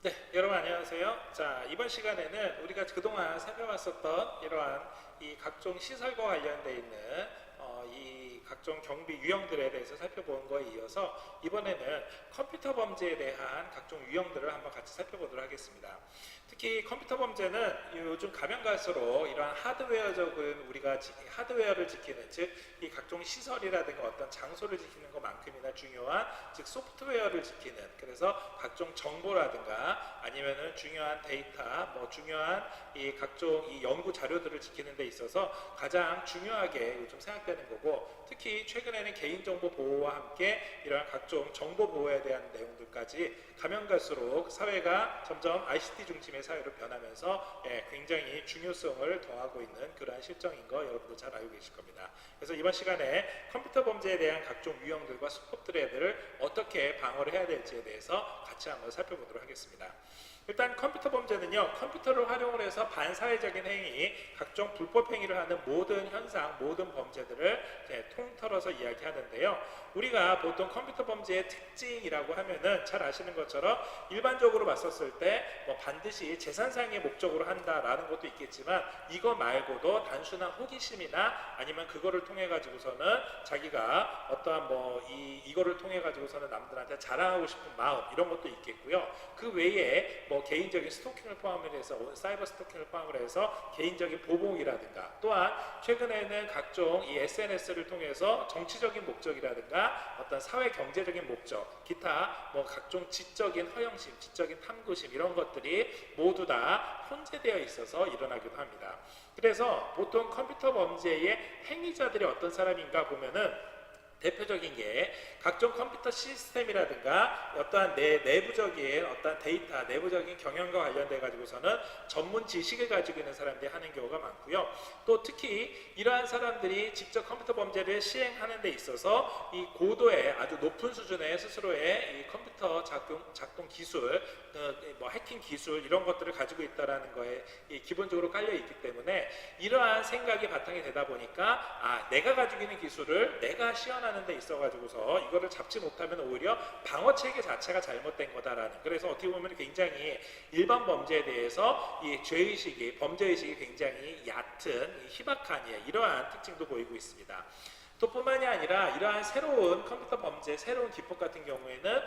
네, 여러분 안녕하세요. 자, 이번 시간에는 우리가 그동안 살펴봤었던 이러한 이 각종 시설과 관련되어 있는 이 각종 경비 유형들에 대해서 살펴본 거에 이어서 이번에는 컴퓨터 범죄에 대한 각종 유형들을 한번 같이 살펴보도록 하겠습니다. 특히 컴퓨터 범죄는 요즘 가면 갈수록 이러한 하드웨어적인 우리가 하드웨어를 지키는, 즉 이 각종 시설이라든가 어떤 장소를 지키는 것만큼이나 중요한, 즉 소프트웨어를 지키는, 그래서 각종 정보라든가 아니면은 중요한 데이터, 중요한 이 각종 이 연구 자료들을 지키는 데 있어서 가장 중요하게 요즘 생각되는 거고, 특히 최근에는 개인정보 보호와 함께 이러한 각종 정보 보호에 대한 내용들까지 가면 갈수록 사회가 점점 ICT 중심의 사회로 변하면서 굉장히 중요성을 더하고 있는 그러한 실정인 거 여러분도 잘 알고 계실 겁니다. 그래서 이번 시간에 컴퓨터 범죄에 대한 각종 유형들과 수법들을 어떻게 방어를 해야 될지에 대해서 같이 한번 살펴보도록 하겠습니다. 일단 컴퓨터 범죄는요, 컴퓨터를 활용을 해서 반사회적인 행위, 각종 불법 행위를 하는 모든 현상, 모든 범죄들을 통틀어서 이야기하는데요. 우리가 보통 컴퓨터 범죄의 특징이라고 하면은 잘 아시는 것처럼 일반적으로 봤었을 때 반드시 재산상의 목적으로 한다라는 것도 있겠지만, 이거 말고도 단순한 호기심이나 아니면 그거를 통해 가지고서는 자기가 어떠한 이거를 통해 가지고서는 남들한테 자랑하고 싶은 마음, 이런 것도 있겠고요. 그 외에 개인적인 스토킹을 포함을 해서 사이버 스토킹을 포함을 해서 개인적인 보복이라든가, 또한 최근에는 각종 이 SNS를 통해서 정치적인 목적이라든가 어떤 사회 경제적인 목적, 기타 각종 지적인 허영심, 지적인 탐구심, 이런 것들이 모두 다 혼재되어 있어서 일어나기도 합니다. 그래서 보통 컴퓨터 범죄의 행위자들이 어떤 사람인가 보면은 대표적인 게 각종 컴퓨터 시스템이라든가 어떠한 내부적인 어떠한 데이터, 내부적인 경영과 관련돼 가지고서는 전문 지식을 가지고 있는 사람들이 하는 경우가 많고요. 또 특히 이러한 사람들이 직접 컴퓨터 범죄를 시행하는 데 있어서 이 고도의 아주 높은 수준의 스스로의 이 컴퓨터 작동 기술, 해킹 기술, 이런 것들을 가지고 있다라는 거에 기본적으로 깔려 있기 때문에 이러한 생각이 바탕이 되다 보니까 내가 가지고 있는 기술을 내가 시연하는 데 있어 가지고서 이거를 잡지 못하면 오히려 방어 체계 자체가 잘못된 거다라는, 그래서 어떻게 보면 굉장히 일반 범죄에 대해서 이 죄의식이, 범죄의식이 굉장히 얕은 희박한 이러한 특징도 보이고 있습니다. 또 뿐만이 아니라 이러한 새로운 컴퓨터 범죄, 새로운 기법 같은 경우에는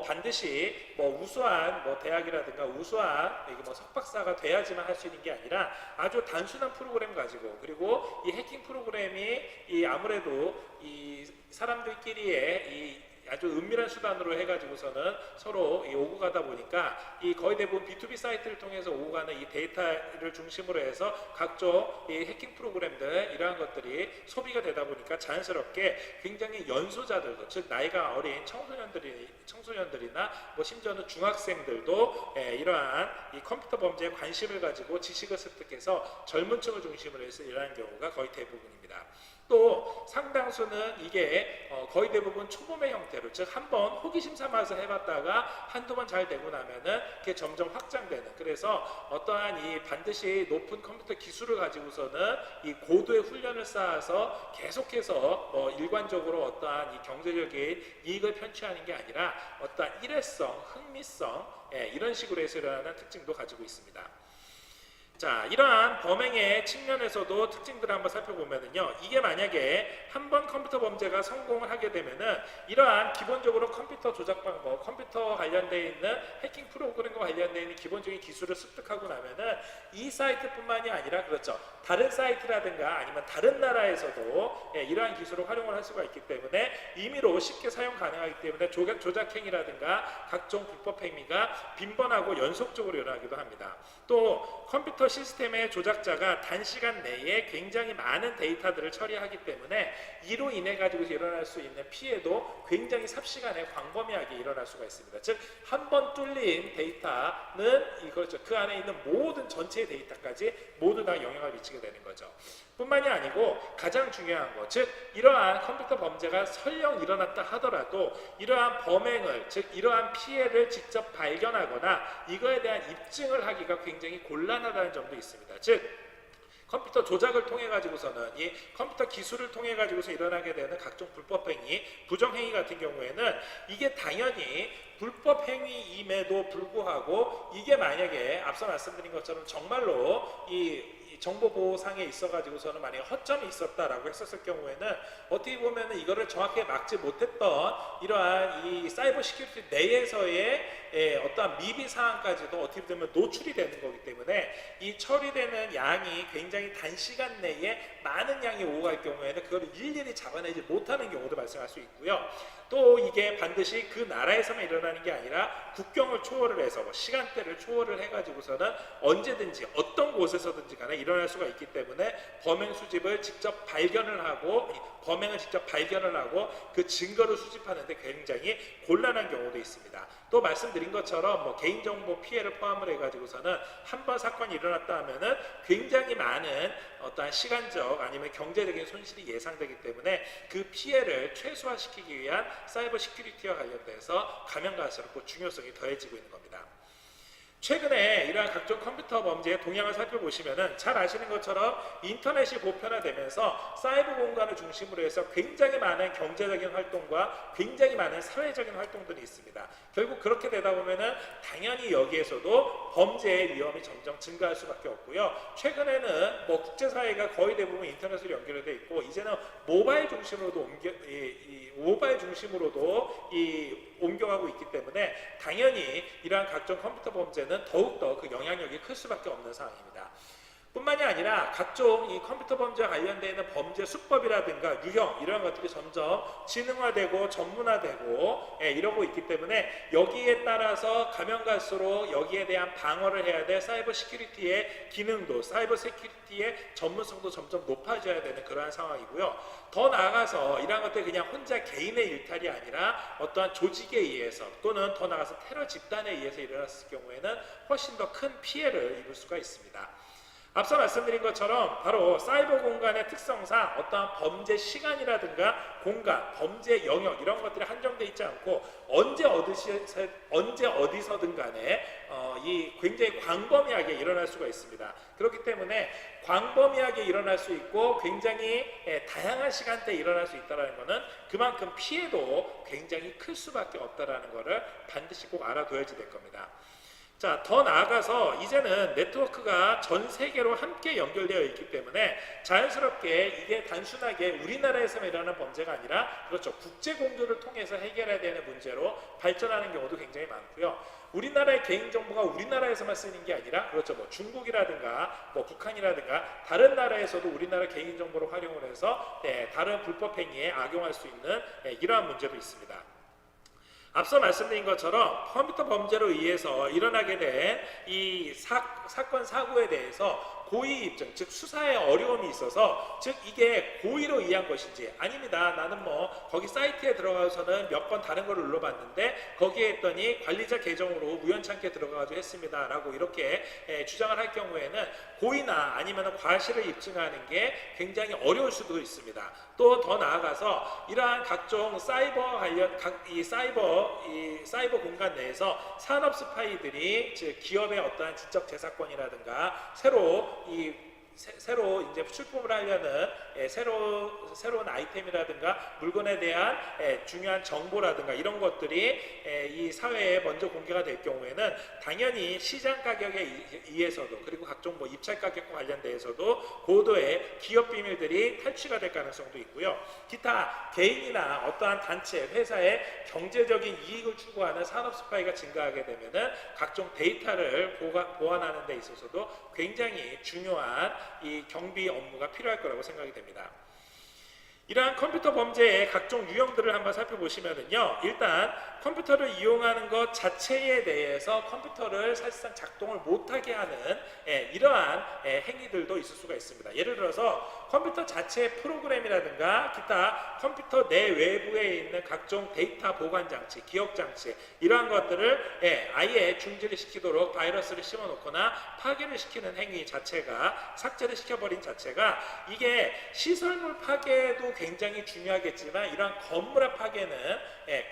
반드시 우수한 대학이라든가 우수한 석박사가 돼야지만 할 수 있는 게 아니라 아주 단순한 프로그램 가지고, 그리고 이 해킹 프로그램이 아무래도 이 사람들끼리의 이 아주 은밀한 수단으로 해가지고서는 서로 오고 가다 보니까 이 거의 대부분 B2B 사이트를 통해서 오고 가는 이 데이터를 중심으로 해서 각종 이 해킹 프로그램들, 이러한 것들이 소비가 되다 보니까 자연스럽게 굉장히 연소자들도, 즉 나이가 어린 청소년들이나 심지어는 중학생들도 이러한 이 컴퓨터 범죄에 관심을 가지고 지식을 습득해서 젊은 층을 중심으로 해서 일어나는 경우가 거의 대부분입니다. 또 상당수는 이게 거의 대부분 초범의 형태로, 즉 한번 호기심 삼아서 해봤다가 한두 번 잘 되고 나면은 그게 점점 확장되는, 그래서 어떠한 이 반드시 높은 컴퓨터 기술을 가지고서는 이 고도의 훈련을 쌓아서 계속해서 일관적으로 어떠한 이 경제적인 이익을 편취하는 게 아니라 어떠한 일회성, 흥미성, 이런 식으로 해서 일어나는 특징도 가지고 있습니다. 자, 이러한 범행의 측면에서도 특징들을 한번 살펴보면은요, 이게 만약에 한번 컴퓨터 범죄가 성공을 하게 되면은 이러한 기본적으로 컴퓨터 조작 방법, 컴퓨터 관련되어 있는 해킹 프로그램과 관련되어 있는 기본적인 기술을 습득하고 나면은 이 사이트뿐만이 아니라, 그렇죠, 다른 사이트라든가 아니면 다른 나라에서도 이러한 기술을 활용을 할 수가 있기 때문에 임의로 쉽게 사용 가능하기 때문에 조작행위라든가 각종 불법 행위가 빈번하고 연속적으로 일어나기도 합니다. 또 컴퓨터 시스템의 조작자가 단시간 내에 굉장히 많은 데이터들을 처리하기 때문에 이로 인해 가지고 일어날 수 있는 피해도 굉장히 삽시간에 광범위하게 일어날 수가 있습니다. 즉 한 번 뚫린 데이터는 이거죠, 그 안에 있는 모든 전체의 데이터까지 모두 다 영향을 미치게 되는 거죠. 뿐만이 아니고 가장 중요한 것, 즉 이러한 컴퓨터 범죄가 설령 일어났다 하더라도 이러한 범행을, 즉 이러한 피해를 직접 발견하거나 이거에 대한 입증을 하기가 굉장히 곤란하다는 점도 있습니다. 즉 컴퓨터 조작을 통해 가지고서는 이 컴퓨터 기술을 통해 가지고서 일어나게 되는 각종 불법 행위, 부정 행위 같은 경우에는 이게 당연히 불법 행위임에도 불구하고 이게 만약에 앞서 말씀드린 것처럼 정말로 이 정보보호상에 있어가지고서는 만약에 허점이 있었다라고 했었을 경우에는 어떻게 보면은 이거를 정확하게 막지 못했던 이러한 이 사이버 시큐리티 내에서의 어떠한 미비 사항까지도 어떻게 보면 노출이 되는 거기 때문에 이 처리되는 양이 굉장히 단시간 내에 많은 양이 오갈 경우에는 그걸 일일이 잡아내지 못하는 경우도 발생할 수 있고요. 또 이게 반드시 그 나라에서만 일어나는 게 아니라 국경을 초월을 해서 뭐 시간대를 초월을 해가지고서는 언제든지 어떤 곳에서든지 간에 일어날 수가 있기 때문에 범행 수집을 직접 발견을 하고 범행을 직접 발견을 하고 그 증거를 수집하는데 굉장히 곤란한 경우도 있습니다. 또 말씀드린 것처럼 뭐 개인정보 피해를 포함을 해가지고서는 한 번 사건이 일어났다 하면은 굉장히 많은 어떠한 시간적 아니면 경제적인 손실이 예상되기 때문에 그 피해를 최소화시키기 위한 사이버 시큐리티와 관련돼서 가면갈수록 중요성이 더해지고 있는 겁니다. 최근에 이러한 각종 컴퓨터 범죄의 동향을 살펴보시면은 잘 아시는 것처럼 인터넷이 보편화되면서 사이버 공간을 중심으로 해서 굉장히 많은 경제적인 활동과 굉장히 많은 사회적인 활동들이 있습니다. 결국 그렇게 되다 보면은 당연히 여기에서도 범죄의 위험이 점점 증가할 수밖에 없고요. 최근에는 뭐 국제사회가 거의 대부분 인터넷으로 연결이 되어 있고 이제는 모바일 중심으로도 옮겨가고 있기 때문에 당연히 이러한 각종 컴퓨터 범죄는 더욱더 그 영향력이 클 수밖에 없는 상황입니다. 뿐만이 아니라 각종 이 컴퓨터 범죄와 관련되어 있는 범죄 수법이라든가 유형 이런 것들이 점점 지능화되고 전문화되고 이러고 있기 때문에 여기에 따라서 가면 갈수록 여기에 대한 방어를 해야 될 사이버 시큐리티의 기능도 사이버 시큐리티의 전문성도 점점 높아져야 되는 그러한 상황이고요. 더 나아가서 이러한 것들이 그냥 혼자 개인의 일탈이 아니라 어떠한 조직에 의해서 또는 더 나아가서 테러 집단에 의해서 일어났을 경우에는 훨씬 더 큰 피해를 입을 수가 있습니다. 앞서 말씀드린 것처럼 바로 사이버 공간의 특성상 어떠한 범죄 시간이라든가 공간, 범죄 영역 이런 것들이 한정되어 있지 않고 언제 어디서든 간에 이 굉장히 광범위하게 일어날 수가 있습니다. 그렇기 때문에 광범위하게 일어날 수 있고 굉장히 다양한 시간대에 일어날 수 있다는 것은 그만큼 피해도 굉장히 클 수밖에 없다는 것을 반드시 꼭 알아둬야지 될 겁니다. 자, 더 나아가서 이제는 네트워크가 전 세계로 함께 연결되어 있기 때문에 자연스럽게 이게 단순하게 우리나라에서만 일어나는 범죄가 아니라 그렇죠. 국제 공조를 통해서 해결해야 되는 문제로 발전하는 경우도 굉장히 많고요. 우리나라의 개인정보가 우리나라에서만 쓰이는 게 아니라 그렇죠. 뭐 중국이라든가 뭐 북한이라든가 다른 나라에서도 우리나라 개인정보를 활용을 해서 다른 불법 행위에 악용할 수 있는 이러한 문제도 있습니다. 앞서 말씀드린 것처럼 컴퓨터 범죄로 의해서 일어나게 된 이 사건 사고에 대해서 고의 입증, 즉 수사에 어려움이 있어서 즉 이게 고의로 의한 것인지 아닙니다. 나는 뭐 거기 사이트에 들어가서는 몇 번 다른 걸 눌러봤는데 거기에 했더니 관리자 계정으로 우연찮게 들어가가지고 했습니다 라고 이렇게 주장을 할 경우에는 고의나 아니면 과실을 입증하는 게 굉장히 어려울 수도 있습니다. 또 더 나아가서 이러한 각종 사이버 관련 사이버 공간 내에서 산업 스파이들이 즉 기업의 어떠한 지적 재산권이라든가 새로 이제 출품을 하려는 새로운 아이템이라든가 물건에 대한 중요한 정보라든가 이런 것들이 이 사회에 먼저 공개가 될 경우에는 당연히 시장 가격에 의해서도 그리고 각종 뭐 입찰 가격과 관련돼서도 고도의 기업 비밀들이 탈취가 될 가능성도 있고요. 기타 개인이나 어떠한 단체, 회사의 경제적인 이익을 추구하는 산업 스파이가 증가하게 되면은 각종 데이터를 보완하는 데 있어서도 굉장히 중요한 이 경비 업무가 필요할 거라고 생각이 됩니다. 이러한 컴퓨터 범죄의 각종 유형들을 한번 살펴보시면은요, 일단 컴퓨터를 이용하는 것 자체에 대해서 컴퓨터를 사실상 작동을 못하게 하는 이러한 행위들도 있을 수가 있습니다. 예를 들어서 컴퓨터 자체의 프로그램이라든가 기타 컴퓨터 내 외부에 있는 각종 데이터 보관 장치, 기억 장치 이러한 것들을 아예 중지를 시키도록 바이러스를 심어놓거나 파괴를 시키는 행위 자체가 삭제를 시켜버린 자체가 이게 시설물 파괴도 굉장히 중요하겠지만 이러한 건물의 파괴는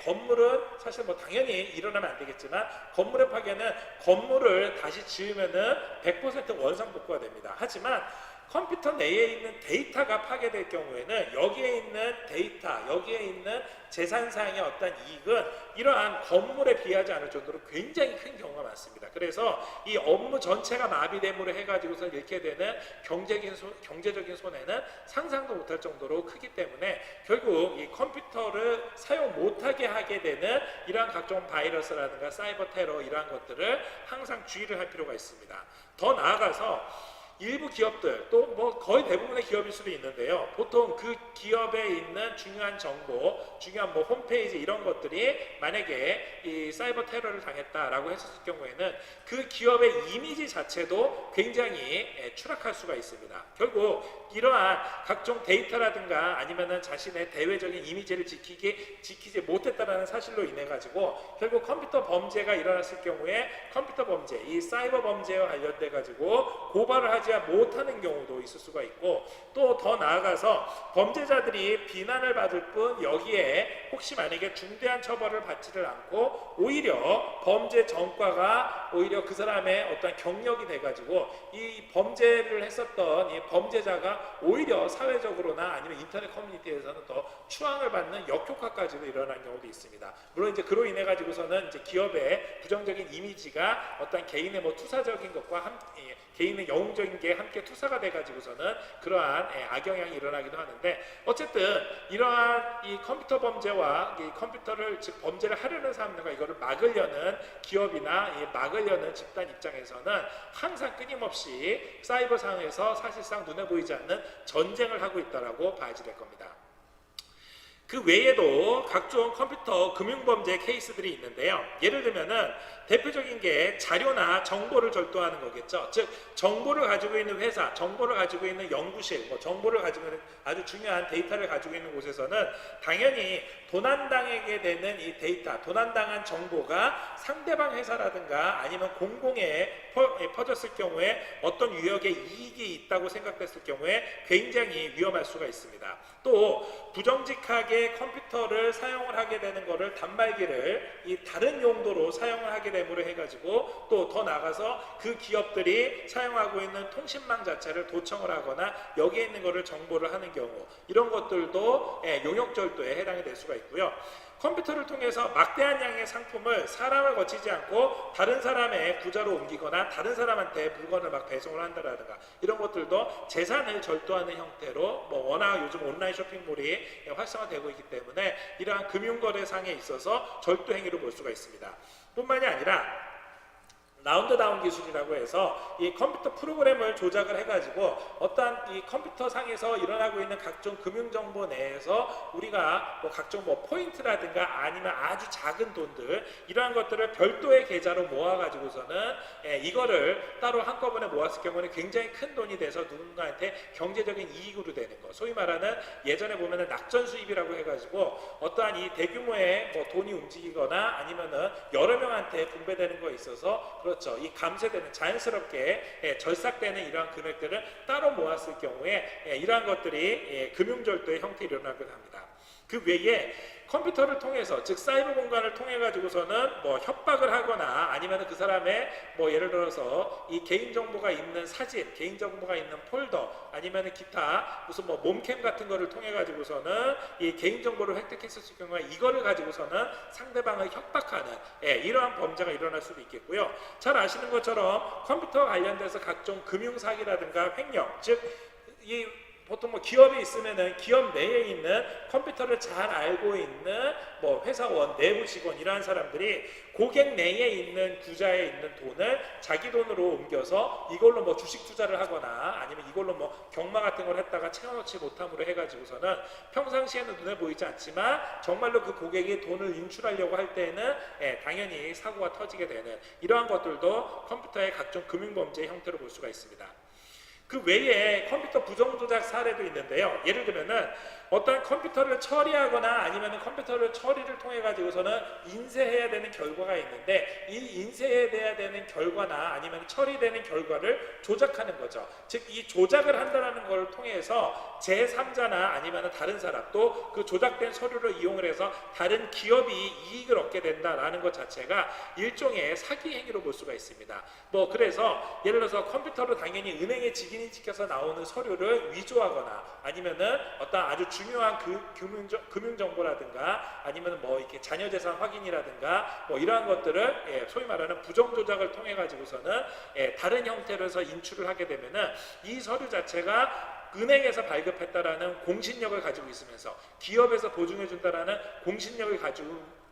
건물은 사실 뭐 당연히 일어나면 안 되겠지만 건물의 파괴는 건물을 다시 지으면은 100% 원상복구가 됩니다. 하지만 컴퓨터 내에 있는 데이터가 파괴될 경우에는 여기에 있는 데이터, 여기에 있는 재산상의 어떤 이익은 이러한 건물에 비하지 않을 정도로 굉장히 큰 경우가 많습니다. 그래서 이 업무 전체가 마비됨으로 해가지고서 이렇게 되는 경제적인 손해는 상상도 못할 정도로 크기 때문에 결국 이 컴퓨터를 사용 못하게 하게 되는 이러한 각종 바이러스라든가 사이버 테러 이러한 것들을 항상 주의를 할 필요가 있습니다. 더 나아가서 일부 기업들 또 뭐 거의 대부분의 기업일 수도 있는데요. 보통 그 기업에 있는 중요한 정보, 중요한 뭐 홈페이지 이런 것들이 만약에 이 사이버 테러를 당했다라고 했을 경우에는 그 기업의 이미지 자체도 굉장히 추락할 수가 있습니다. 결국 이러한 각종 데이터라든가 아니면은 자신의 대외적인 이미지를 지키지 못했다라는 사실로 인해 가지고 결국 컴퓨터 범죄가 일어났을 경우에 컴퓨터 범죄, 이 사이버 범죄와 관련돼 가지고 고발을 하지 못하는 경우도 있을 수가 있고 또 더 나아가서 범죄자들이 비난을 받을 뿐 여기에 혹시 만약에 중대한 처벌을 받지를 않고 오히려 범죄 전과가 오히려 그 사람의 어떤 경력이 돼가지고 이 범죄를 했었던 이 범죄자가 오히려 사회적으로나 아니면 인터넷 커뮤니티에서는 더 추앙을 받는 역효과까지도 일어난 경우도 있습니다. 물론 이제 그로 인해 가지고서는 이제 기업의 부정적인 이미지가 어떤 개인의 뭐 투사적인 것과 개인의 영웅적인 게 함께 투사가 돼가지고서는 그러한 악영향이 일어나기도 하는데 어쨌든 이러한 이 컴퓨터 범죄와 이 컴퓨터를 즉 범죄를 하려는 사람들과 이거를 막으려는 기업이나 막으려는 집단 입장에서는 항상 끊임없이 사이버 상에서 사실상 눈에 보이지 않는 전쟁을 하고 있다라고 봐야지 될 겁니다. 그 외에도 각종 컴퓨터 금융범죄 케이스들이 있는데요. 예를 들면은 대표적인 게 자료나 정보를 절도하는 거겠죠. 즉 정보를 가지고 있는 회사, 정보를 가지고 있는 연구실, 정보를 가지고 있는 아주 중요한 데이터를 가지고 있는 곳에서는 당연히 도난당하게 되는 이 데이터, 도난당한 정보가 상대방 회사라든가 아니면 공공에 퍼졌을 경우에 어떤 유역의 이익이 있다고 생각됐을 경우에 굉장히 위험할 수가 있습니다. 또 부정직하게 컴퓨터를 사용을 하게 되는 것을 단말기를 이 다른 용도로 사용을 하게 됨으로 해가지고 또 더 나가서 그 기업들이 사용하고 있는 통신망 자체를 도청을 하거나 여기에 있는 것을 정보를 하는 경우 이런 것들도 용역절도에 해당이 될 수가 있고요. 컴퓨터를 통해서 막대한 양의 상품을 사람을 거치지 않고 다른 사람의 구좌로 옮기거나 다른 사람한테 물건을 막 배송을 한다라든가 이런 것들도 재산을 절도하는 형태로 워낙 요즘 온라인 쇼핑몰이 활성화되고 있기 때문에 이러한 금융거래상에 있어서 절도 행위로 볼 수가 있습니다. 뿐만이 아니라 라운드다운 기술이라고 해서 이 컴퓨터 프로그램을 조작을 해가지고 어떠한 이 컴퓨터 상에서 일어나고 있는 각종 금융정보 내에서 우리가 각종 포인트라든가 아니면 아주 작은 돈들 이러한 것들을 별도의 계좌로 모아가지고서는 이거를 따로 한꺼번에 모았을 경우는 굉장히 큰 돈이 돼서 누군가한테 경제적인 이익으로 되는 거 소위 말하는 예전에 보면은 낙전 수입이라고 해가지고 어떠한 이 대규모의 돈이 움직이거나 아니면은 여러 명한테 분배되는 거에 있어서 그렇죠. 이 감쇄되는 자연스럽게 절삭되는 이러한 금액들을 따로 모았을 경우에 이러한 것들이 금융절도의 형태로 일어나기도 합니다. 그 외에 컴퓨터를 통해서 즉 사이버 공간을 통해 가지고서는 협박을 하거나 아니면 그 사람의 예를 들어서 이 개인 정보가 있는 사진, 개인 정보가 있는 폴더 아니면 기타 무슨 몸캠 같은 거를 통해 가지고서는 이 개인 정보를 획득했을 경우에 이거를 가지고서는 상대방을 협박하는 이러한 범죄가 일어날 수도 있겠고요. 잘 아시는 것처럼 컴퓨터와 관련돼서 각종 금융 사기라든가 횡령 즉 이 보통 기업이 있으면은 기업 내에 있는 컴퓨터를 잘 알고 있는 회사원, 내부 직원 이러한 사람들이 고객 내에 있는 구좌에 있는 돈을 자기 돈으로 옮겨서 이걸로 주식 투자를 하거나 아니면 이걸로 경마 같은 걸 했다가 채워넣지 못함으로 해가지고서는 평상시에는 눈에 보이지 않지만 정말로 그 고객이 돈을 인출하려고 할 때는 당연히 사고가 터지게 되는 이러한 것들도 컴퓨터의 각종 금융범죄의 형태로 볼 수가 있습니다. 그 외에 컴퓨터 부정조작 사례도 있는데요. 예를 들면은 어떤 컴퓨터를 처리하거나 아니면 컴퓨터를 처리를 통해 가지고서는 인쇄해야 되는 결과가 있는데 이 인쇄해야 되는 결과나 아니면 처리되는 결과를 조작하는 거죠. 즉 이 조작을 한다는 걸 통해서 제3자나 아니면 다른 사람 또 그 조작된 서류를 이용을 해서 다른 기업이 이익을 얻게 된다라는 것 자체가 일종의 사기 행위로 볼 수가 있습니다. 그래서 예를 들어서 컴퓨터로 당연히 은행에 직인 찍혀서 나오는 서류를 위조하거나 아니면은 어떤 아주 중요한 금융 정보라든가 아니면 뭐 이렇게 자녀재산 확인이라든가 뭐 이러한 것들을 소위 말하는 부정 조작을 통해 가지고서는 다른 형태로 해서 인출을 하게 되면은 이 서류 자체가 은행에서 발급했다라는 공신력을 가지고 있으면서 기업에서 보증해준다라는 공신력을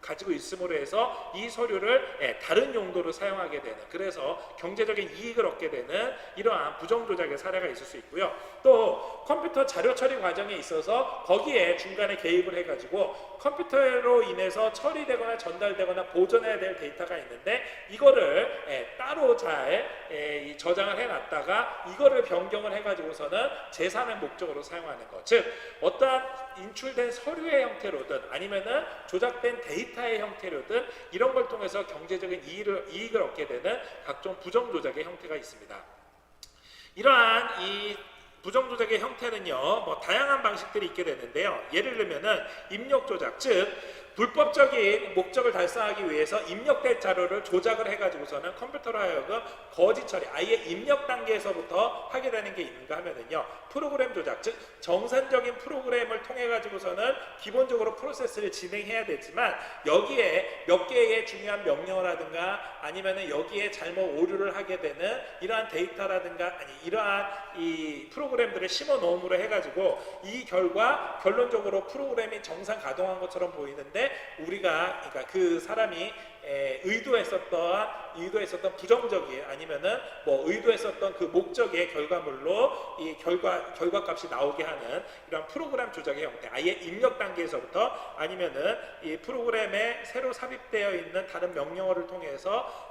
가지고 있음으로 해서 이 서류를 다른 용도로 사용하게 되는, 그래서 경제적인 이익을 얻게 되는 이러한 부정조작의 사례가 있을 수 있고요. 또 컴퓨터 자료 처리 과정에 있어서 거기에 중간에 개입을 해가지고 컴퓨터로 인해서 처리되거나 전달되거나 보존해야 될 데이터가 있는데 이거를 따로 잘 저장을 해놨다가 이거를 변경을 해가지고서는 제3의 목적으로 사용하는 것, 즉 어떠한 인출된 서류의 형태로든 아니면은 조작된 데이터의 형태로든 이런 걸 통해서 경제적인 이익을 얻게 되는 각종 부정조작의 형태가 있습니다. 이러한 이 부정조작의 형태는요, 뭐 다양한 방식들이 있게 되는데요. 예를 들면은 입력조작, 즉 불법적인 목적을 달성하기 위해서 입력될 자료를 조작을 해가지고서는 컴퓨터로 하여금 거짓 처리, 아예 입력 단계에서부터 하게 되는 게 있는가 하면은요, 프로그램 조작, 즉 정상적인 프로그램을 통해 가지고서는 기본적으로 프로세스를 진행해야 되지만 여기에 몇 개의 중요한 명령어라든가 아니면은 여기에 잘못 오류를 하게 되는 이러한 데이터라든가 아니 이러한 이 프로그램들을 심어 놓음으로 해가지고 이 결과 결론적으로 프로그램이 정상 가동한 것처럼 보이는데 우리가 그러니까 그 사람이 의도했었던 부정적인 아니면은 뭐 의도했었던 그 목적의 결과물로 이 결과값이 나오게 하는 이런 프로그램 조작의 형태, 아예 입력 단계에서부터 아니면은 이 프로그램에 새로 삽입되어 있는 다른 명령어를 통해서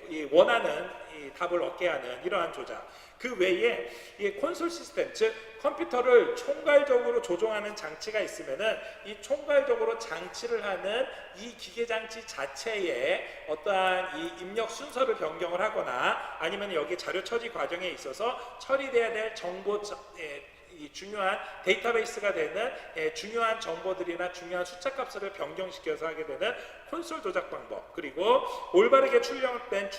이 원하는 이 답을 얻게 하는 이러한 조작. 그 외에 이 콘솔 시스템, 즉 컴퓨터를 총괄적으로 조종하는 장치가 있으면은 이 총괄적으로 장치를 하는 이 기계 장치 자체에 어떠한 이 입력 순서를 변경을 하거나 아니면 여기 자료 처리 과정에 있어서 처리돼야 될 정보 이 중요한 데이터베이스가 되는 중요한 정보들이나 중요한 숫자값을 변경시켜서 하게 되는 콘솔 조작 방법, 그리고 올바르게 출력된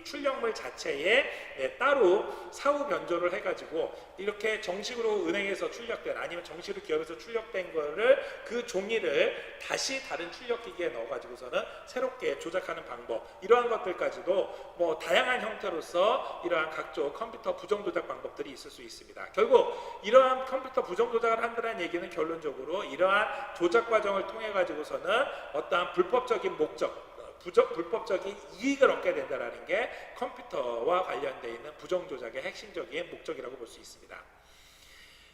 출력물 자체에 따로 사후 변조를 해가지고 이렇게 정식으로 은행에서 출력된 아니면 정식으로 기업에서 출력된 거를 그 종이를 다시 다른 출력기기에 넣어가지고서는 새롭게 조작하는 방법, 이러한 것들까지도 뭐 다양한 형태로서 이러한 각종 컴퓨터 부정 조작 방법들이 있을 수 있습니다. 결국 이러한 컴퓨터 부정 조작을 한다는 얘기는 결론적으로 이러한 조작 과정을 통해 가지고서는 어떠한 불법적인 목적, 불법적인 이익을 얻게 된다는 게 컴퓨터와 관련되어 있는 부정 조작의 핵심적인 목적이라고 볼 수 있습니다.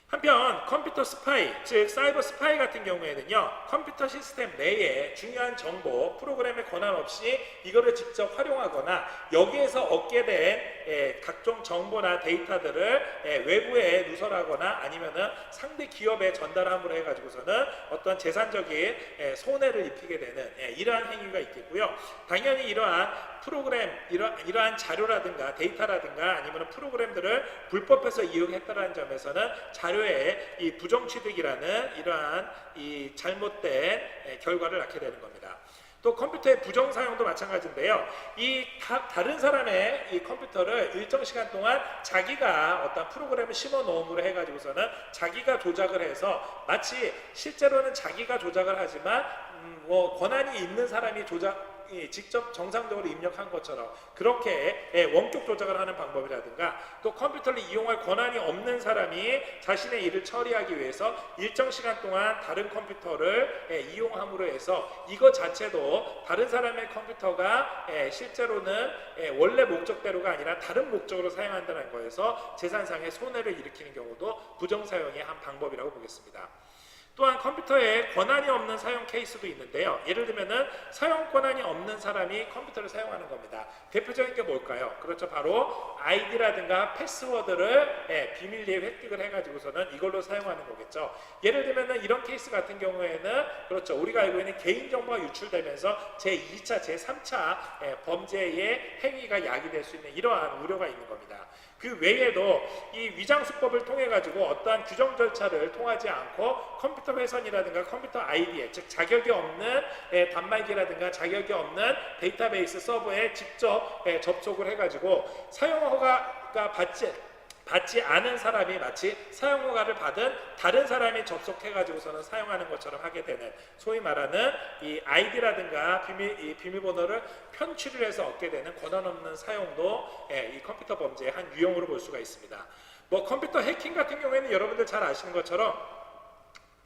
한편 컴퓨터 스파이, 즉 사이버 스파이 같은 경우에는요, 컴퓨터 시스템 내에 중요한 정보, 프로그램의 권한 없이 이거를 직접 활용하거나 여기에서 얻게 된 각종 정보나 데이터들을 외부에 누설하거나 아니면은 상대 기업에 전달함으로 해가지고서는 어떤 재산적인 손해를 입히게 되는 이러한 행위가 있겠고요. 당연히 이러한 프로그램, 이러한 자료라든가 데이터라든가 아니면 프로그램들을 불법해서 이용했다는 점에서는 자료의 이 부정 취득이라는 이러한 이 잘못된 결과를 낳게 되는 겁니다. 또 컴퓨터의 부정 사용도 마찬가지인데요. 이 다른 사람의 이 컴퓨터를 일정 시간 동안 자기가 어떤 프로그램을 심어 놓음으로 해가지고서는 자기가 조작을 해서 마치 실제로는 자기가 조작을 하지만 뭐 권한이 있는 사람이 직접 정상적으로 입력한 것처럼 그렇게 원격 조작을 하는 방법이라든가, 또 컴퓨터를 이용할 권한이 없는 사람이 자신의 일을 처리하기 위해서 일정 시간 동안 다른 컴퓨터를 이용함으로 해서 이것 자체도 다른 사람의 컴퓨터가 실제로는 원래 목적대로가 아니라 다른 목적으로 사용한다는 거에서 재산상의 손해를 일으키는 경우도 부정사용의 한 방법이라고 보겠습니다. 또한 컴퓨터에 권한이 없는 사용 케이스도 있는데요. 예를 들면은 사용 권한이 없는 사람이 컴퓨터를 사용하는 겁니다. 대표적인 게 뭘까요? 그렇죠. 바로 아이디라든가 패스워드를 비밀리에 획득을 해가지고서는 이걸로 사용하는 거겠죠. 예를 들면은 이런 케이스 같은 경우에는 그렇죠. 우리가 알고 있는 개인정보가 유출되면서 제2차, 제3차 범죄의 행위가 야기될 수 있는 이러한 우려가 있는 겁니다. 그 외에도 이 위장수법을 통해 가지고 어떠한 규정 절차를 통하지 않고 컴퓨터 회선이라든가 컴퓨터 아이디에, 즉 자격이 없는 단말기라든가 자격이 없는 데이터베이스 서버에 직접 접속을 해가지고 사용 허가가 받지 않은 사람이 마치 사용허가를 받은 다른 사람이 접속해가지고서는 사용하는 것처럼 하게 되는, 소위 말하는 이 아이디라든가 이 비밀번호를 편취를 해서 얻게 되는 권한 없는 사용도 이 컴퓨터 범죄의 한 유형으로 볼 수가 있습니다. 뭐 컴퓨터 해킹 같은 경우에는 여러분들 잘 아시는 것처럼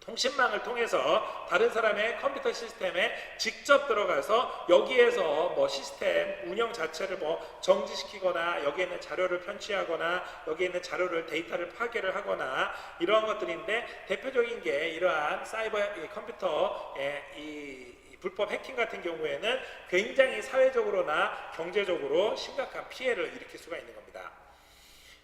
통신망을 통해서 다른 사람의 컴퓨터 시스템에 직접 들어가서 여기에서 뭐 시스템 운영 자체를 뭐 정지시키거나 여기에 있는 자료를 편취하거나 여기에 있는 자료를 데이터를 파괴를 하거나 이러한 것들인데, 대표적인 게 이러한 사이버 컴퓨터의 이 불법 해킹 같은 경우에는 굉장히 사회적으로나 경제적으로 심각한 피해를 일으킬 수가 있는 겁니다.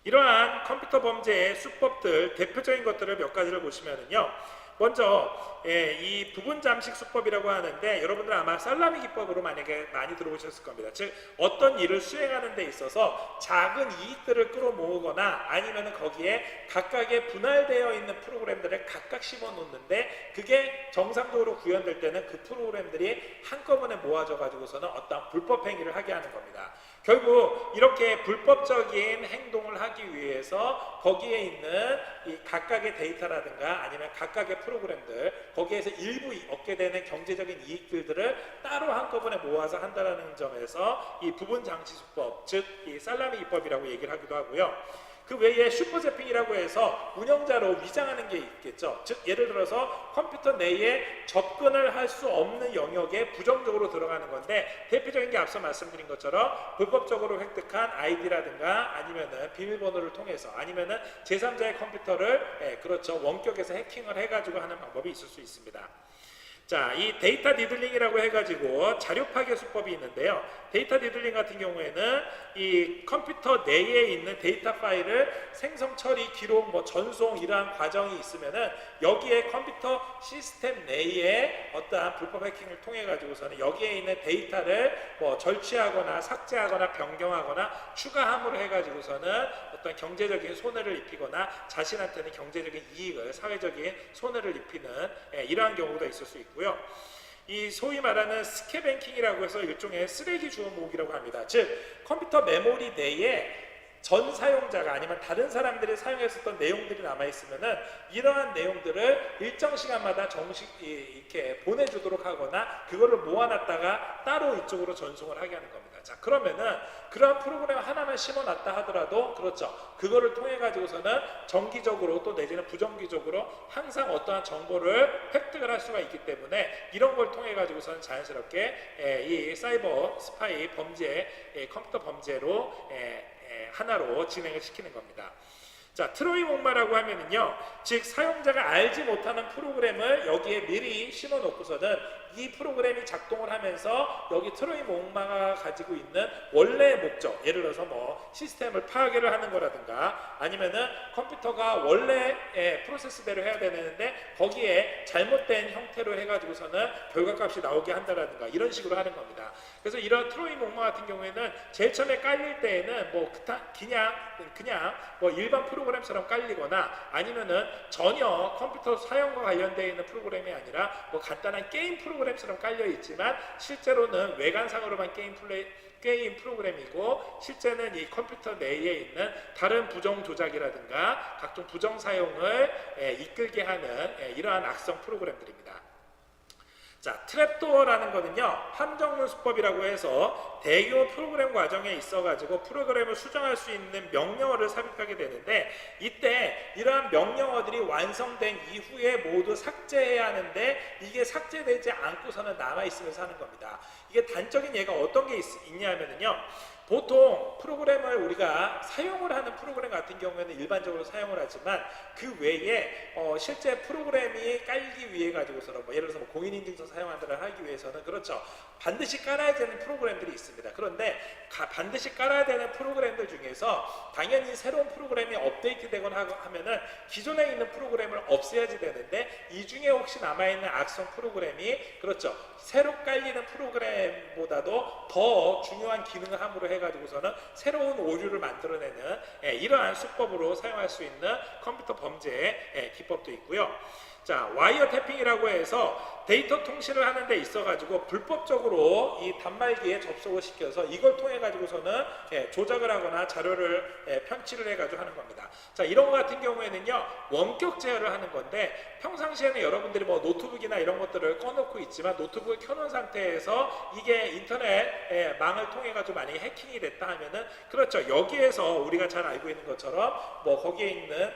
이러한 컴퓨터 범죄의 수법들, 대표적인 것들을 몇 가지를 보시면은요, 먼저 이 부분 잠식 수법이라고 하는데, 여러분들 아마 살라미 기법으로 만약에 많이 들어보셨을 겁니다. 즉 어떤 일을 수행하는 데 있어서 작은 이익들을 끌어모으거나 아니면 거기에 각각의 분할되어 있는 프로그램들을 각각 심어 놓는데, 그게 정상적으로 구현될 때는 그 프로그램들이 한꺼번에 모아져 가지고서는 어떤 불법 행위를 하게 하는 겁니다. 결국 이렇게 불법적인 행동을 하기 위해서 거기에 있는 이 각각의 데이터라든가 아니면 각각의 프로그램들, 거기에서 일부 얻게 되는 경제적인 이익들을 따로 한꺼번에 모아서 한다는 점에서 이 부분 장치 수법, 즉 이 살라미 기법이라고 얘기를 하기도 하고요. 그 외에 슈퍼제핑이라고 해서 운영자로 위장하는 게 있겠죠. 즉 예를 들어서 컴퓨터 내에 접근을 할 수 없는 영역에 부정적으로 들어가는 건데, 대표적인 게 앞서 말씀드린 것처럼 불법적으로 획득한 아이디라든가 아니면은 비밀번호를 통해서 아니면은 제3자의 컴퓨터를 그렇죠, 원격에서 해킹을 해가지고 하는 방법이 있을 수 있습니다. 자, 이 데이터 니들링이라고 해가지고 자료 파괴 수법이 있는데요. 데이터 니들링 같은 경우에는 이 컴퓨터 내에 있는 데이터 파일을 생성, 처리, 기록, 뭐 전송 이러한 과정이 있으면은 여기에 컴퓨터 시스템 내에 어떠한 불법 해킹을 통해 가지고서는 여기에 있는 데이터를 뭐 절취하거나 삭제하거나 변경하거나 추가 함으로 해가지고서는 어떤 경제적인 손해를 입히거나 자신한테는 경제적인 이익을, 사회적인 손해를 입히는 이러한 경우도 있을 수 있고, 이 소위 말하는 스캐뱅킹이라고 해서 일종의 쓰레기 주워 모으기라고 합니다. 즉 컴퓨터 메모리 내에 전 사용자가 아니면 다른 사람들이 사용했었던 내용들이 남아있으면은 이러한 내용들을 일정 시간마다 이렇게 보내주도록 하거나 그거를 모아놨다가 따로 이쪽으로 전송을 하게 하는 겁니다. 자, 그러면은 그러한 프로그램 하나만 심어놨다 하더라도 그렇죠, 그거를 통해 가지고서는 정기적으로 또 내지는 부정기적으로 항상 어떠한 정보를 획득을 할 수가 있기 때문에 이런 걸 통해 가지고서는 자연스럽게 이 사이버 스파이 범죄, 컴퓨터 범죄로 하나로 진행을 시키는 겁니다. 자, 트로이 목마라고 하면은요, 즉 사용자가 알지 못하는 프로그램을 여기에 미리 심어 놓고서는 이 프로그램이 작동을 하면서 여기 트로이 목마가 가지고 있는 원래의 목적, 예를 들어서 뭐 시스템을 파괴를 하는 거라든가 아니면은 컴퓨터가 원래 프로세스대로 해야 되는데 거기에 잘못된 형태로 해가지고서는 결과값이 나오게 한다라든가 이런 식으로 하는 겁니다. 그래서 이런 트로이 목마 같은 경우에는 제일 처음에 깔릴 때에는 뭐 그냥 뭐 일반 프로그램처럼 깔리거나 아니면은 전혀 컴퓨터 사용과 관련되어 있는 프로그램이 아니라 뭐 간단한 게임 프로그램처럼 깔려 있지만 실제로는 외관상으로만 게임 프로그램이고 실제는 이 컴퓨터 내에 있는 다른 부정 조작이라든가 각종 부정 사용을 이끌게 하는 이러한 악성 프로그램들입니다. 자, 트랩도어라는 거는요, 함정문 수법이라고 해서 대규모 프로그램 과정에 있어가지고 프로그램을 수정할 수 있는 명령어를 삽입하게 되는데, 이때 이러한 명령어들이 완성된 이후에 모두 삭제해야 하는데 이게 삭제되지 않고서는 남아있으면서 하는 겁니다. 이게 단적인 예가 어떤 게 있냐면요, 보통 프로그램을 우리가 사용을 하는 프로그램 같은 경우에는 일반적으로 사용을 하지만 그 외에 실제 프로그램이 깔기 위해 가지고서는 뭐 예를 들어서 뭐 공인인증서 사용한다를 하기 위해서는 그렇죠, 반드시 깔아야 되는 프로그램들이 있습니다. 그런데 반드시 깔아야 되는 프로그램들 중에서 당연히 새로운 프로그램이 업데이트되거나 하면은 기존에 있는 프로그램을 없애야지 되는데, 이 중에 혹시 남아있는 악성 프로그램이 그렇죠, 새로 깔리는 프로그램보다도 더 중요한 기능을 함으로 해가지고서는 새로운 오류를 만들어내는 이러한 수법으로 사용할 수 있는 컴퓨터 범죄의 기법도 있고요. 자, 와이어 태핑이라고 해서 데이터 통신을 하는 데 있어 가지고 불법적으로 이 단말기에 접속을 시켜서 이걸 통해 가지고서는 조작을 하거나 자료를 편취를 해 가지고 하는 겁니다. 자, 이런 거 같은 경우에는요, 원격 제어를 하는 건데, 평상시에는 여러분들이 뭐 노트북이나 이런 것들을 꺼놓고 있지만 노트북을 켜놓은 상태에서 이게 인터넷 망을 통해 가지고 만약에 해킹이 됐다 하면은, 그렇죠, 여기에서 우리가 잘 알고 있는 것처럼 뭐 거기에 있는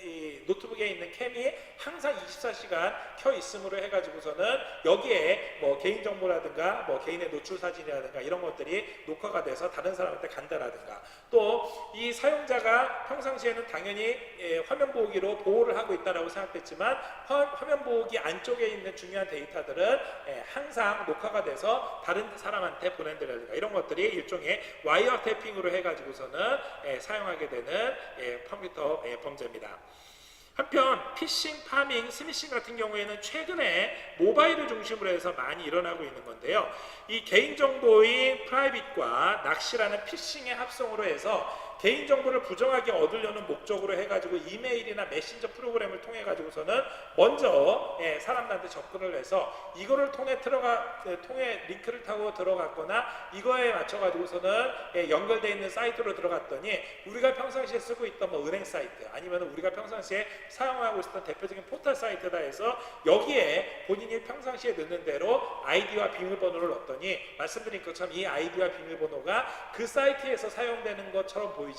이 노트북에 있는 캠이 항상 24시간 켜 있음으로 해가지고서는 여기에 뭐 개인정보라든가 뭐 개인의 노출 사진이라든가 이런 것들이 녹화가 돼서 다른 사람한테 간다라든가, 또 이 사용자가 평상시에는 당연히 화면 보기로 보호를 하고 있다라고 생각했지만 화면 보기 안쪽에 있는 중요한 데이터들은 항상 녹화가 돼서 다른 사람한테 보낸다라든가 이런 것들이 일종의 와이어 태핑으로 해가지고서는 사용하게 되는 컴퓨터 범죄입니다. 한편 피싱, 파밍, 스미싱 같은 경우에는 최근에 모바일을 중심으로 해서 많이 일어나고 있는 건데요. 이 개인정보의 프라이빗과 낚시라는 피싱의 합성으로 해서 개인정보를 부정하게 얻으려는 목적으로 해가지고 이메일이나 메신저 프로그램을 통해 가지고서는 먼저 사람들한테 접근을 해서 이거를 통해 링크를 타고 들어갔거나 이거에 맞춰 가지고서는 연결되어 있는 사이트로 들어갔더니 우리가 평상시에 쓰고 있던 뭐 은행 사이트, 아니면 우리가 평상시에 사용하고 있었던 대표적인 포털 사이트다 해서 여기에 본인이 평상시에 넣는 대로 아이디와 비밀번호를 넣었더니, 말씀드린 것처럼 이 아이디와 비밀번호가 그 사이트에서 사용되는 것처럼 보이지만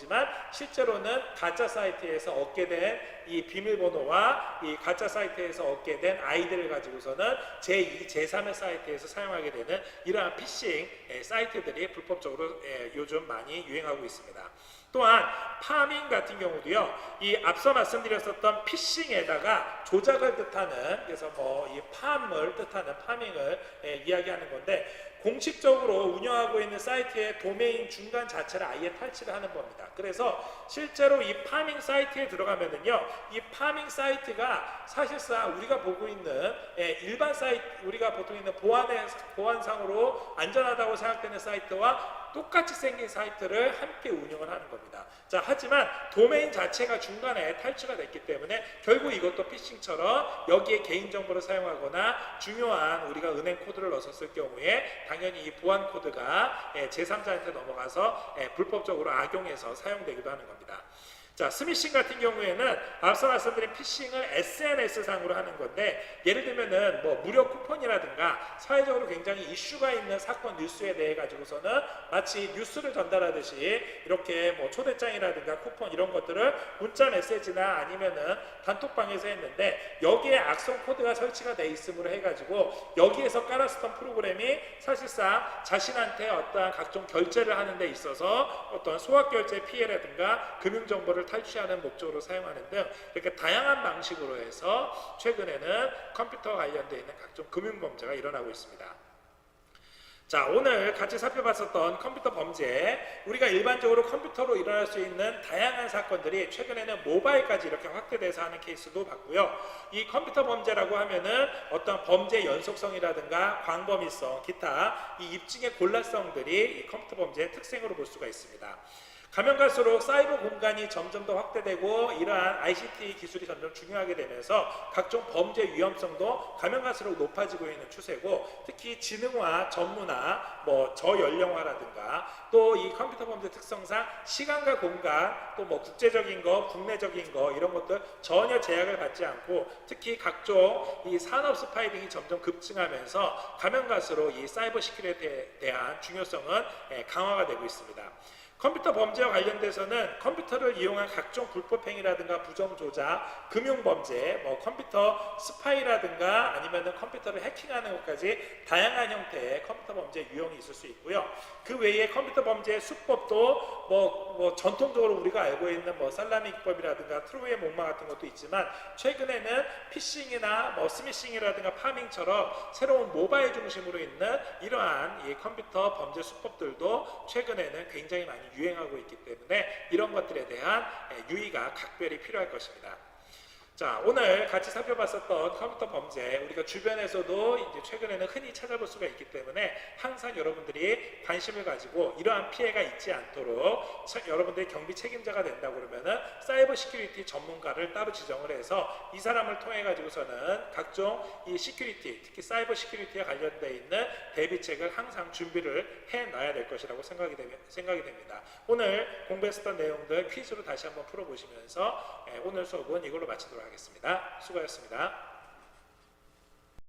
실제로는 가짜 사이트에서 얻게 된 이 비밀번호와 이 가짜 사이트에서 얻게 된 아이디를 가지고서는 제2, 제3의 사이트에서 사용하게 되는 이러한 피싱 사이트들이 불법적으로 요즘 많이 유행하고 있습니다. 또한 파밍 같은 경우도요, 이 앞서 말씀드렸었던 피싱에다가 조작을 뜻하는, 그래서 뭐 이 팜을 뜻하는 파밍을 이야기하는 건데, 공식적으로 운영하고 있는 사이트의 도메인 중간 자체를 아예 탈취를 하는 겁니다. 그래서 실제로 이 파밍 사이트에 들어가면은요, 이 파밍 사이트가 사실상 우리가 보고 있는 일반 사이트, 우리가 보통 있는 보안상으로 안전하다고 생각되는 사이트와 똑같이 생긴 사이트를 함께 운영을 하는 겁니다. 자, 하지만 도메인 자체가 중간에 탈취가 됐기 때문에 결국 이것도 피싱처럼 여기에 개인정보를 사용하거나 중요한 우리가 은행 코드를 넣었을 경우에 당연히 이 보안 코드가 제3자한테 넘어가서 불법적으로 악용해서 사용되기도 하는 겁니다. 자, 스미싱 같은 경우에는 앞서 말씀드린 피싱을 SNS상으로 하는 건데, 예를 들면은 뭐 무료 쿠폰이라든가 사회적으로 굉장히 이슈가 있는 사건 뉴스에 대해 가지고서는 마치 뉴스를 전달하듯이 이렇게 뭐 초대장이라든가 쿠폰 이런 것들을 문자 메시지나 아니면은 단톡방에서 했는데, 여기에 악성 코드가 설치가 돼 있음으로 해가지고 여기에서 깔았었던 프로그램이 사실상 자신한테 어떠한 각종 결제를 하는 데 있어서 어떤 소액결제 피해라든가 금융정보를 탈취하는 목적으로 사용하는 등 이렇게 다양한 방식으로 해서 최근에는 컴퓨터 관련되어 있는 각종 금융범죄가 일어나고 있습니다. 자, 오늘 같이 살펴봤었던 컴퓨터 범죄, 우리가 일반적으로 컴퓨터로 일어날 수 있는 다양한 사건들이 최근에는 모바일까지 이렇게 확대돼서 하는 케이스도 봤고요. 이 컴퓨터 범죄라고 하면은 어떤 범죄 연속성이라든가 광범위성, 기타 이 입증의 골라성들이 이 컴퓨터 범죄의 특징으로 볼 수가 있습니다. 가면 갈수록 사이버 공간이 점점 더 확대되고 이러한 ICT 기술이 점점 중요하게 되면서 각종 범죄 위험성도 가면 갈수록 높아지고 있는 추세고, 특히 지능화, 전문화, 뭐 저연령화라든가 또 이 컴퓨터 범죄 특성상 시간과 공간, 또 뭐 국제적인 거, 국내적인 거 이런 것들 전혀 제약을 받지 않고, 특히 각종 이 산업 스파이 등이 점점 급증하면서 가면 갈수록 이 사이버 시큐리티에 대한 중요성은 강화가 되고 있습니다. 컴퓨터 범죄와 관련돼서는 컴퓨터를 이용한 각종 불법행위라든가 부정조작, 금융범죄, 뭐 컴퓨터 스파이라든가 아니면 컴퓨터를 해킹하는 것까지 다양한 형태의 컴퓨터 범죄 유형이 있을 수 있고요. 그 외에 컴퓨터 범죄의 수법도 뭐 전통적으로 우리가 알고 있는 뭐 살라미 기법이라든가 트로이의 목마 같은 것도 있지만, 최근에는 피싱이나 뭐 스미싱이라든가 파밍처럼 새로운 모바일 중심으로 있는 이러한 이 컴퓨터 범죄 수법들도 최근에는 굉장히 많이 유행하고 있기 때문에 이런 것들에 대한 유의가 각별히 필요할 것입니다. 자, 오늘 같이 살펴봤었던 컴퓨터 범죄, 우리가 주변에서도 이제 최근에는 흔히 찾아볼 수가 있기 때문에 항상 여러분들이 관심을 가지고 이러한 피해가 있지 않도록 여러분들이 경비 책임자가 된다고 그러면은 사이버 시큐리티 전문가를 따로 지정을 해서 이 사람을 통해 가지고서는 각종 이 시큐리티, 특히 사이버 시큐리티에 관련되어 있는 대비책을 항상 준비를 해 놔야 될 것이라고 생각이 됩니다. 오늘 공부했었던 내용들 퀴즈로 다시 한번 풀어보시면서 오늘 수업은 이걸로 마치도록 하겠습니다. 수고하셨습니다.